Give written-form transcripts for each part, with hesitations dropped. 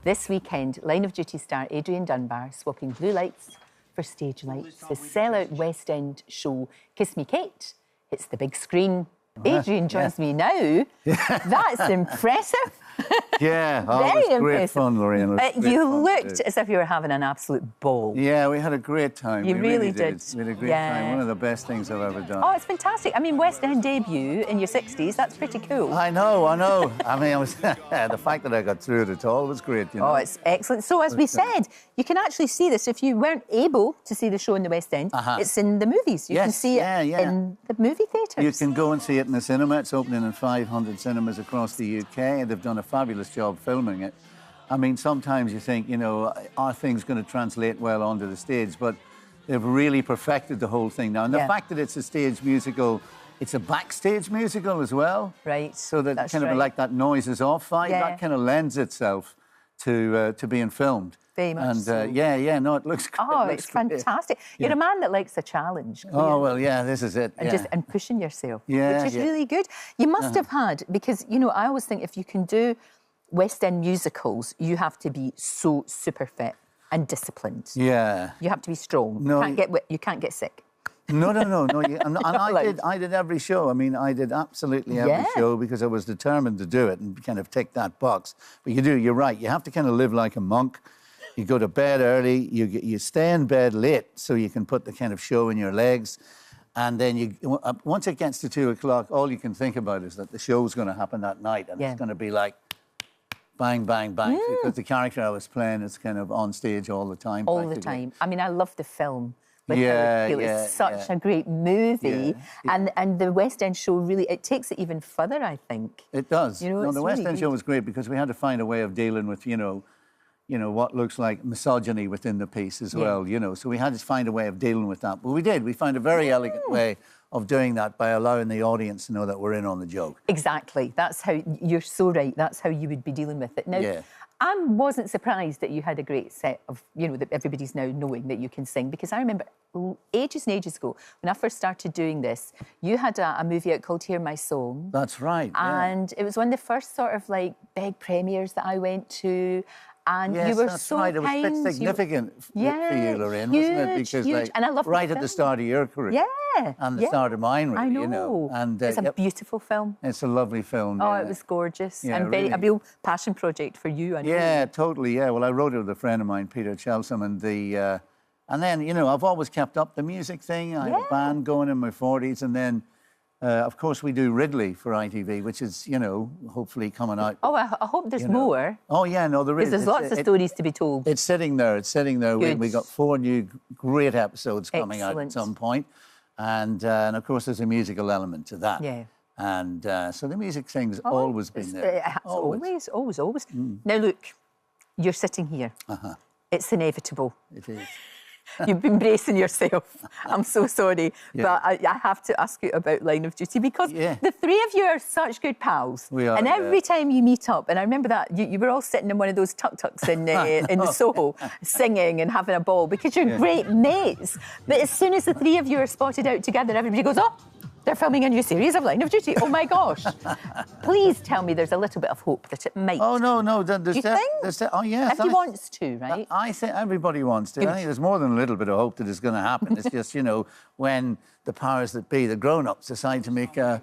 This weekend, Line of Duty star Adrian Dunbar swapping blue lights for stage lights. His sellout West End show, Kiss Me Kate, hits the big screen. Adrian joins me now. That's impressive. Yeah, Very it was great impressive. fun, Lorraine. You looked as if you were having an absolute ball. Yeah, we had a great time. You really did. We had a great time. One of the best things I've ever done. Oh, it's fantastic. I mean, West End debut in your 60s, that's pretty cool. I know. I mean, I was the fact that I got through it at all was great, you know. Oh, it's excellent. So, as we said, you can actually see this. If you weren't able to see the show in the West End, it's in the movies. You can see it in the movie theatres. You can go and see it in the cinema. It's opening in 500 cinemas across the UK. They've done a fabulous job filming it. I mean, sometimes you think, you know, are things going to translate well onto the stage? But they've really perfected the whole thing now. And the fact that it's a stage musical, it's a backstage musical as well. Right. So that kind of like that noise is off vibe, that kind of lends itself to being filmed. Very much and so. no, it looks great. Oh, it's fantastic. You're a man that likes a challenge. Oh, well, yeah, this is it. And pushing yourself, which is really good. You must have had, because, you know, I always think if you can do West End musicals, you have to be so super fit and disciplined. Yeah. You have to be strong. No, you can't get sick. No. And I did every show. I mean, I did absolutely every show because I was determined to do it and kind of tick that box. But you're right. You have to kind of live like a monk. You go to bed early. You stay in bed late so you can put the kind of show in your legs. And then once it gets to 2 o'clock, all you can think about is that the show's going to happen that night. And it's going to be like bang, bang, bang. Because the character I was playing is kind of on stage all the time. All the time. I mean, I love the film. It's such a great movie. And the West End show really, it takes it even further, I think. It does. You know, no, the West End show was great because we had to find a way of dealing with, you know, what looks like misogyny within the piece as well, you know. So we had to find a way of dealing with that. But we did. We found a very elegant way of doing that by allowing the audience to know that we're in on the joke. Exactly. That's how, you're so right, that's how you would be dealing with it. Now, I wasn't surprised that you had a great set of, you know, that everybody's now knowing that you can sing, because I remember ages and ages ago, when I first started doing this, you had a movie out called Hear My Song. That's right, And it was one of the first sort of, like, big premieres that I went to. And you were so kind. It was a bit significant for you, Lorraine, wasn't it? Because huge. And I love right at the start of your career. And the start of mine, really, I know. You know. And, it's a beautiful film. It's a lovely film. Oh, it was gorgeous. And a real passion project for you, I know. Yeah, totally, Well, I wrote it with a friend of mine, Peter Chelsom, and and then, you know, I've always kept up the music thing. I had a band going in my 40s, and then of course, we do Ridley for ITV, which is, you know, hopefully coming out. Oh, I hope there's more. Oh, yeah, no, there is. Because there's lots of stories to be told. It's sitting there. It's sitting there. Good. We got 4 new great episodes coming out at some point. And of course, there's a musical element to that. Yeah. And so the music thing's always been there. It has always. Now, look, you're sitting here. It's inevitable. It is. You've been bracing yourself. I'm so sorry. But I have to ask you about Line of Duty, because the three of you are such good pals. We are, and every time you meet up, and I remember that, you were all sitting in one of those tuk-tuks in the Soho, singing and having a ball, because you're great mates. But as soon as the three of you are spotted out together, everybody goes, oh, they're filming a new series of Line of Duty. Oh, my gosh. Please tell me there's a little bit of hope that it might. Oh, no. Do you think? Oh, yes. Everybody wants to, right? I think everybody wants to. I think there's more than a little bit of hope that it's going to happen. It's just, you know, when the powers that be, the grown-ups, decide to make an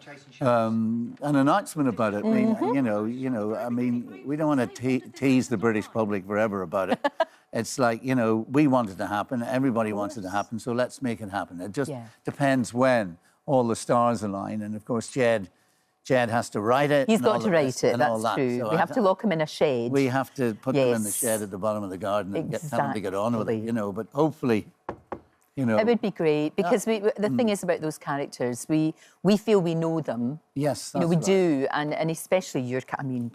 announcement about it. I mean, you know, I mean, we don't want to tease the British public forever about it. It's like, you know, we want it to happen. Everybody wants it to happen. So let's make it happen. It just depends when all the stars align, and of course Jed has to write it. He's got to write it, that's true. So we have to lock him in a shed. We have to put him in the shed at the bottom of the garden and tell him to get on with it, you know, but hopefully, you know. It would be great, because the thing is about those characters, we feel we know them. Yes, that's we do, and especially your, I mean,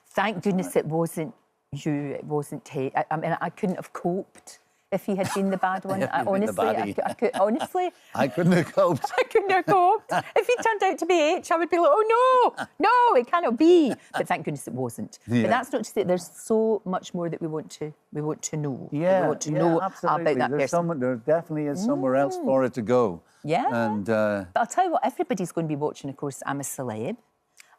thank goodness it wasn't you, it wasn't Tate. I mean, I couldn't have coped if he had been the bad one. Honestly, I couldn't have coped. I couldn't have coped. If he turned out to be H, I would be like, oh no, it cannot be. But thank goodness it wasn't. But that's not to say there's so much more that we want to know. Yeah, we want to know absolutely. about that person. There definitely is somewhere else for it to go. Yeah. And but I'll tell you what, everybody's going to be watching, of course, I'm a Celeb.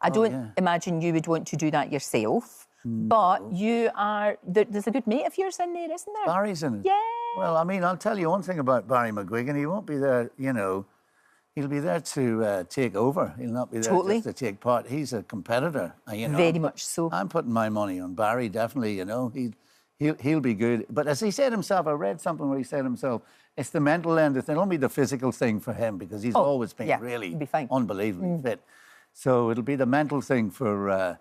I don't imagine you would want to do that yourself. But you are... There's a good mate of yours in there, isn't there? Barry's in it. Yeah. Well, I mean, I'll tell you one thing about Barry McGuigan. He won't be there, you know, he'll be there to take over. He'll not be there just to take part. He's a competitor, you know. Very much so. I'm putting my money on Barry, definitely, you know. He'll be good. But as he said himself, I read something where he said himself, it's the mental end. It won't be the physical thing for him because he's always been really unbelievably fit. So it'll be the mental thing for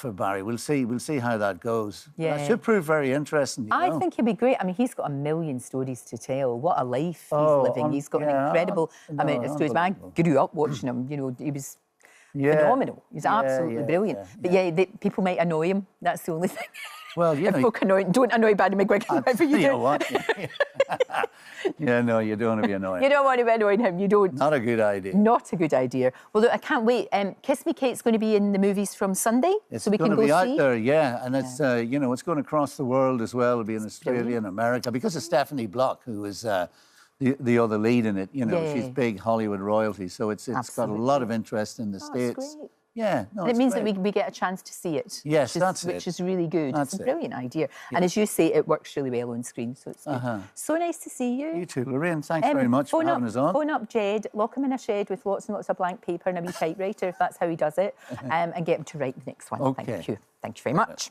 Barry. We'll see how that goes. Yeah. That should prove very interesting. I think he'll be great. I mean, he's got a million stories to tell. What a life he's living. He's got an incredible amount of stories. I grew up watching him. You know, he was phenomenal. He was absolutely brilliant. But people might annoy him. That's the only thing. Well, you know, folk don't annoy Barry McGuigan. Whatever you do. You know what? No, you don't want to be annoying. You don't want to be annoying him. You don't. Not a good idea. Not a good idea. Well, look, I can't wait. Kiss Me Kate's going to be in the movies from Sunday, it's so we can go see. It's going to be see. out there, yeah, and it's you know, it's going across the world as well. It'll be in Australia and America because of Stephanie Block, who is the other lead in it. You know, she's big Hollywood royalty, so it's got a lot of interest in the States. That's great. Yeah, and it means that we get a chance to see it. Yes, which is really good. That's it's a brilliant idea. Yeah. And as you say, it works really well on screen, so it's good. So nice to see you. You too, Lorraine. Thanks very much for having us on. Phone up Jed, lock him in a shed with lots and lots of blank paper and a wee typewriter, if that's how he does it, and get him to write the next one. Okay. Thank you. Thank you very much.